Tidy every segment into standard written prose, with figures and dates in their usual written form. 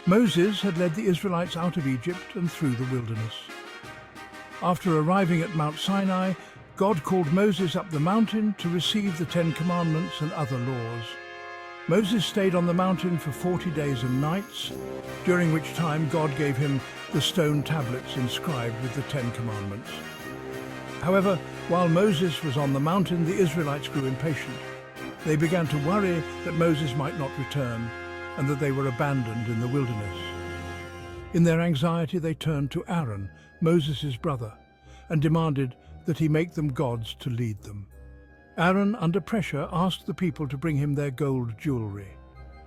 Moses had led the Israelites out of Egypt and through the wilderness. After arriving at Mount Sinai, God called Moses up the mountain to receive the 10 Commandments and other laws. Moses stayed on the mountain for 40 days and nights, during which time God gave him the stone tablets inscribed with the 10 Commandments. However, while Moses was on the mountain, the Israelites grew impatient. They began to worry that Moses might not return and that they were abandoned in the wilderness. In their anxiety, they turned to Aaron, Moses' brother, and demanded that he make them gods to lead them. Aaron, under pressure, asked the people to bring him their gold jewelry.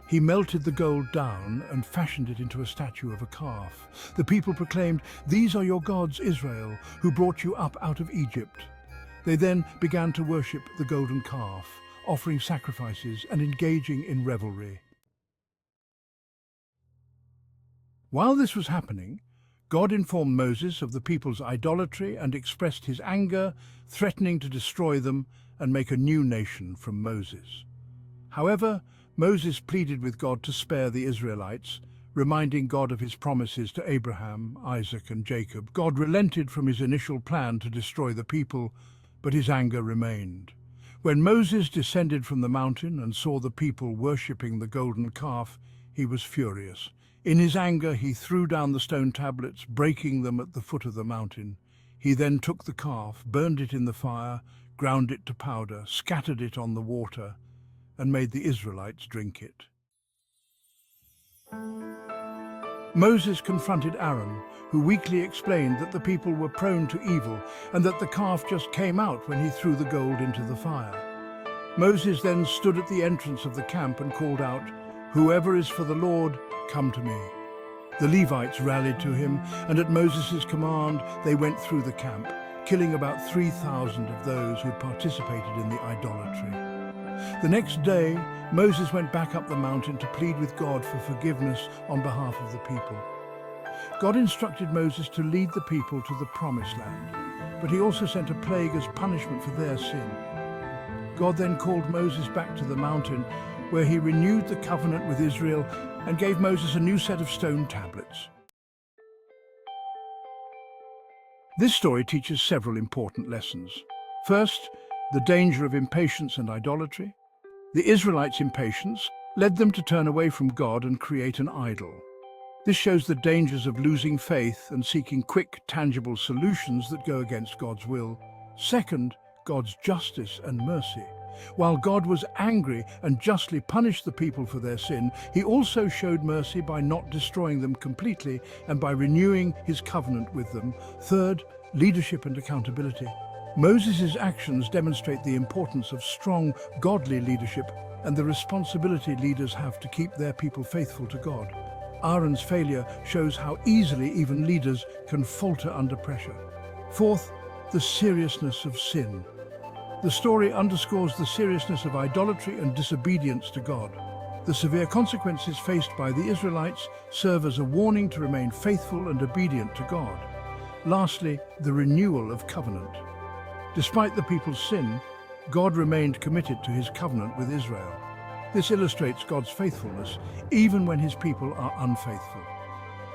He melted the gold down and fashioned it into a statue of a calf. The people proclaimed, "These are your gods, Israel, who brought you up out of Egypt." They then began to worship the golden calf, offering sacrifices and engaging in revelry. While this was happening, God informed Moses of the people's idolatry and expressed his anger, threatening to destroy them and make a new nation from Moses. However, Moses pleaded with God to spare the Israelites, reminding God of his promises to Abraham, Isaac, and Jacob. God relented from his initial plan to destroy the people, but his anger remained. When Moses descended from the mountain and saw the people worshipping the golden calf, he was furious. In his anger, he threw down the stone tablets, breaking them at the foot of the mountain. He then took the calf, burned it in the fire, ground it to powder, scattered it on the water, and made the Israelites drink it. Moses confronted Aaron, who weakly explained that the people were prone to evil and that the calf just came out when he threw the gold into the fire. Moses then stood at the entrance of the camp and called out, "Whoever is for the Lord, come to me." The Levites rallied to him, and at Moses' command, they went through the camp, killing about 3,000 of those who participated in the idolatry. The next day, Moses went back up the mountain to plead with God for forgiveness on behalf of the people. God instructed Moses to lead the people to the Promised Land, but he also sent a plague as punishment for their sin. God then called Moses back to the mountain, where he renewed the covenant with Israel and gave Moses a new set of stone tablets. This story teaches several important lessons. First, the danger of impatience and idolatry. The Israelites' impatience led them to turn away from God and create an idol. This shows the dangers of losing faith and seeking quick, tangible solutions that go against God's will. Second, God's justice and mercy. While God was angry and justly punished the people for their sin, he also showed mercy by not destroying them completely and by renewing his covenant with them. Third, leadership and accountability. Moses' actions demonstrate the importance of strong, godly leadership and the responsibility leaders have to keep their people faithful to God. Aaron's failure shows how easily even leaders can falter under pressure. Fourth, the seriousness of sin. The story underscores the seriousness of idolatry and disobedience to God. The severe consequences faced by the Israelites serve as a warning to remain faithful and obedient to God. Lastly, the renewal of covenant. Despite the people's sin, God remained committed to his covenant with Israel. This illustrates God's faithfulness, even when his people are unfaithful.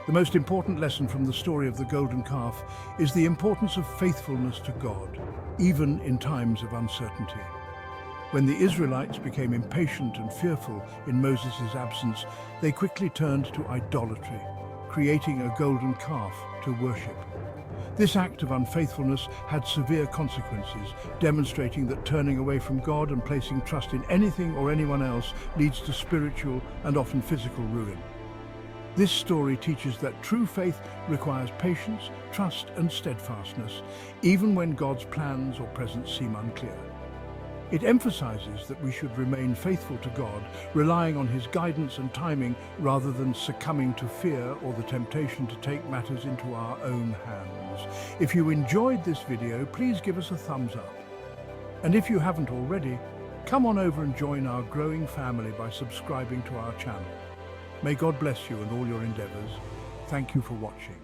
The most important lesson from the story of the golden calf is the importance of faithfulness to God, even in times of uncertainty. When the Israelites became impatient and fearful in Moses' absence, they quickly turned to idolatry, creating a golden calf to worship. This act of unfaithfulness had severe consequences, demonstrating that turning away from God and placing trust in anything or anyone else leads to spiritual and often physical ruin. This story teaches that true faith requires patience, trust, and steadfastness, even when God's plans or presence seem unclear. It emphasizes that we should remain faithful to God, relying on his guidance and timing rather than succumbing to fear or the temptation to take matters into our own hands. If you enjoyed this video, please give us a thumbs up. And if you haven't already, come on over and join our growing family by subscribing to our channel. May God bless you and all your endeavors. Thank you for watching.